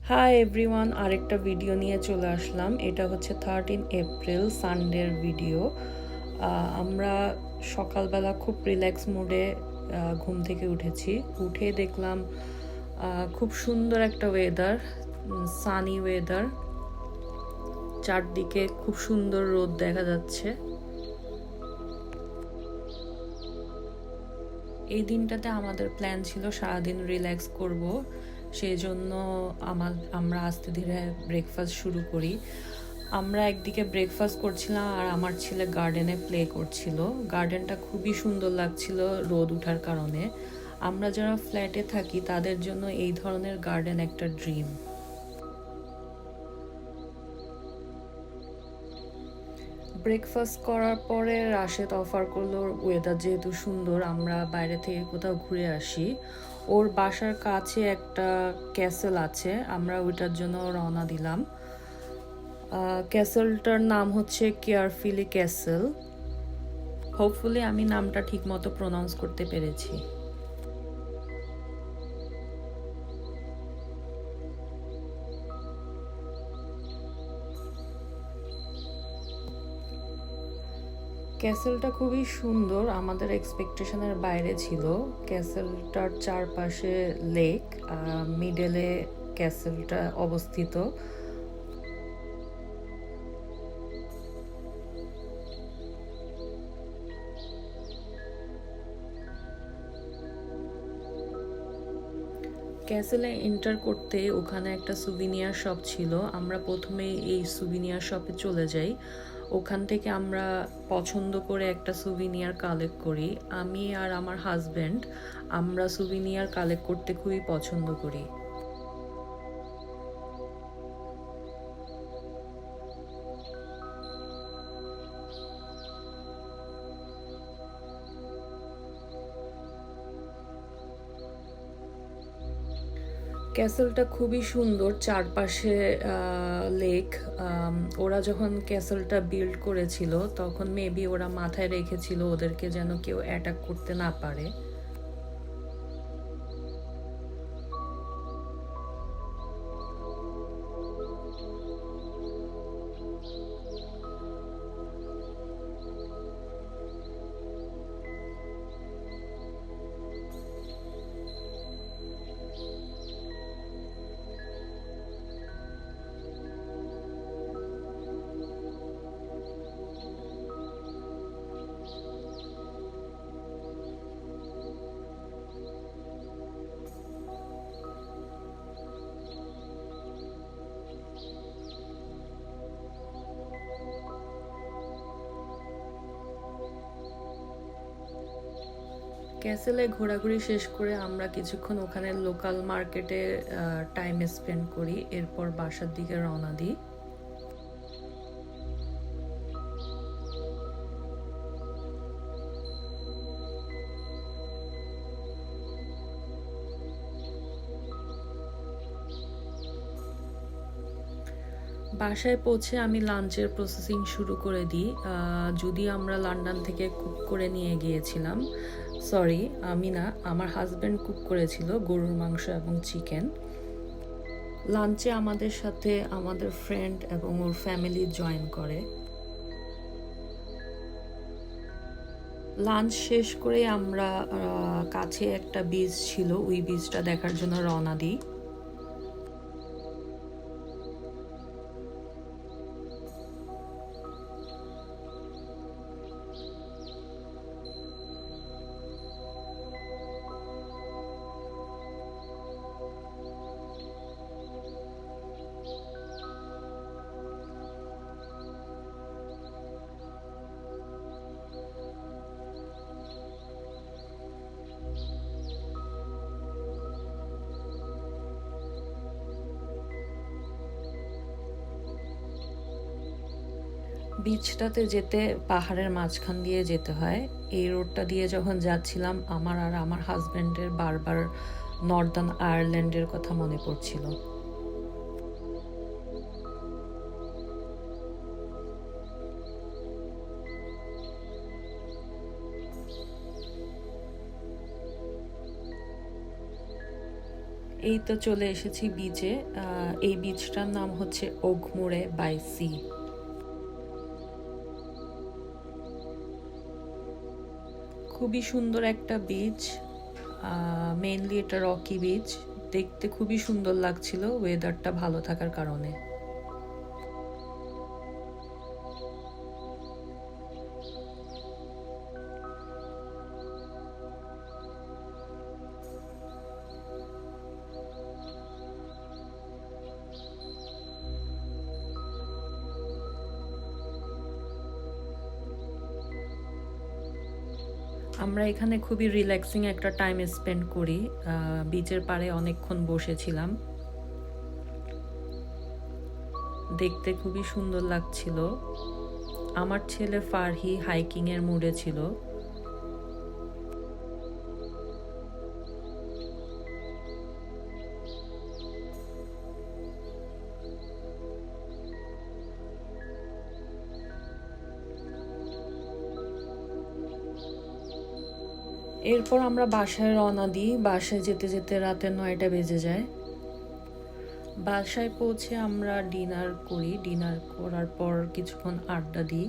Hi everyone, আরেকটা video নিয়ে চলে আসলাম। এটা হচ্ছে 13 এপ্রিল সানডের ভিডিও। আমরা সকালবেলা খুব রিল্যাক্স মুডে ঘুম থেকে উঠে দেখলাম খুব সুন্দর একটা ওয়েদার, সানি ওয়েদার। চারদিকে খুব সুন্দর রোদ দেখা যাচ্ছে। এই দিনটাতে আমাদের প্ল্যান ছিল সারাদিন রিল্যাক্স করব, সেই জন্য আমরা আস্তে ধীরে ব্রেকফাস্ট শুরু করি। আমরা একদিকে ব্রেকফাস্ট করছিলাম আর আমার ছেলে গার্ডেনে প্লে করছিল। গার্ডেনটা খুবই সুন্দর লাগছিল রোদ ওঠার কারণে। আমরা যারা ফ্ল্যাটে থাকি তাদের জন্য এই ধরনের গার্ডেন একটা ড্রিম। ব্রেকফাস্ট করার পরে রাশেদ অফার করলো ওয়েদার যেহেতু সুন্দর আমরা বাইরে থেকে কোথাও ঘুরে আসি। ওর বাসার কাছে একটা ক্যাসেল আছে, আমরা ওইটার জন্য রওনা দিলাম। ক্যাসেলটার নাম হচ্ছে কেয়ারফিলি ক্যাসেল। হোপফুলি আমি নামটা ঠিকমতো প্রনাউন্স করতে পেরেছি। ক্যাসেলটা খুবই সুন্দর, আমাদের এক্সপেকটেশনের বাইরে ছিল। ক্যাসেলটার চারপাশে লেক, মিডলে ক্যাসেলটা অবস্থিত। ক্যাসেলে এন্টার করতে ওখানে একটা সুভিনিয়ার শপ ছিল। আমরা প্রথমে এই সুভিনিয়ার শপে চলে যাই। ওখান থেকে আমরা পছন্দ করে একটা সুভিনিয়ার কালেক্ট করি। আমি আর আমার হাজব্যান্ড আমরা সুভিনিয়ার কালেক্ট করতে খুবই পছন্দ করি। ক্যাসেলটা খুবই সুন্দর, চারপাশে লেক। ওরা যখন ক্যাসেলটা বিল্ড করেছিল তখন মেবি ওরা মাথায় রেখেছিল ওদেরকে যেন কেউ অ্যাটাক করতে না পারে। ক্যাসেলে ঘোরাঘুরি শেষ করে আমরা কিছুক্ষণ ওখানে লোকাল মার্কেটে টাইম স্পেন্ড করি, এরপর বাসার দিকে রওনা দিই। বাসায় পৌঁছে আমি লাঞ্চের প্রসেসিং শুরু করে দিই। যদি আমরা লন্ডন থেকে কুক করে নিয়ে গিয়েছিলাম, সরি আমি না, আমার হাজব্যান্ড কুক করেছিল গরুর মাংস এবং চিকেন। লাঞ্চে আমাদের সাথে আমাদের ফ্রেন্ড এবং ওর ফ্যামিলি জয়েন করে। লাঞ্চ শেষ করে আমরা কাছে একটা বিচ ছিল, ওই বিচটা দেখার জন্য রওনা দিই। বিচটাতে যেতে পাহাড়ের মাঝখান দিয়ে যেতে হয়। এই রোডটা দিয়ে যখন যাচ্ছিলাম আমার আর আমার হাজব্যান্ডের বারবার নর্দার্ন আয়ারল্যান্ডের কথা মনে পড়ছিল। এই তো চলে এসেছি বিচে। এই বিচটার নাম হচ্ছে ওগমুড়ে বাই সি। খুবই সুন্দর একটা বিচ, মেইনলি এটা রকি বিচ। দেখতে খুবই সুন্দর লাগছিল ওয়েদারটা ভালো থাকার কারণে। আমরা এখানে খুবই রিল্যাক্সিং একটা টাইম স্পেন্ড করি। বিচের পাড়ে অনেকক্ষণ বসেছিলাম, দেখতে খুবই সুন্দর লাগছিল। আমার ছেলে ফারহি হাইকিং এর মুডে ছিল। এরপর আমরা বাসায় রওনা দিই। বাসায় যেতে যেতে রাতে 9টা বেজে যায়। বাসায় পৌঁছে আমরা ডিনার করি। ডিনার করার পর কিছুক্ষণ আড্ডা দিই।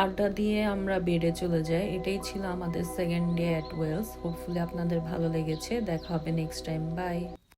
আড্ডা দিয়ে আমরা বেডে চলে যাই। এটাই ছিল আমাদের second day at Wales. Hopefully আপনাদের ভালো লেগেছে। দেখা হবে নেক্সট টাইম। বাই।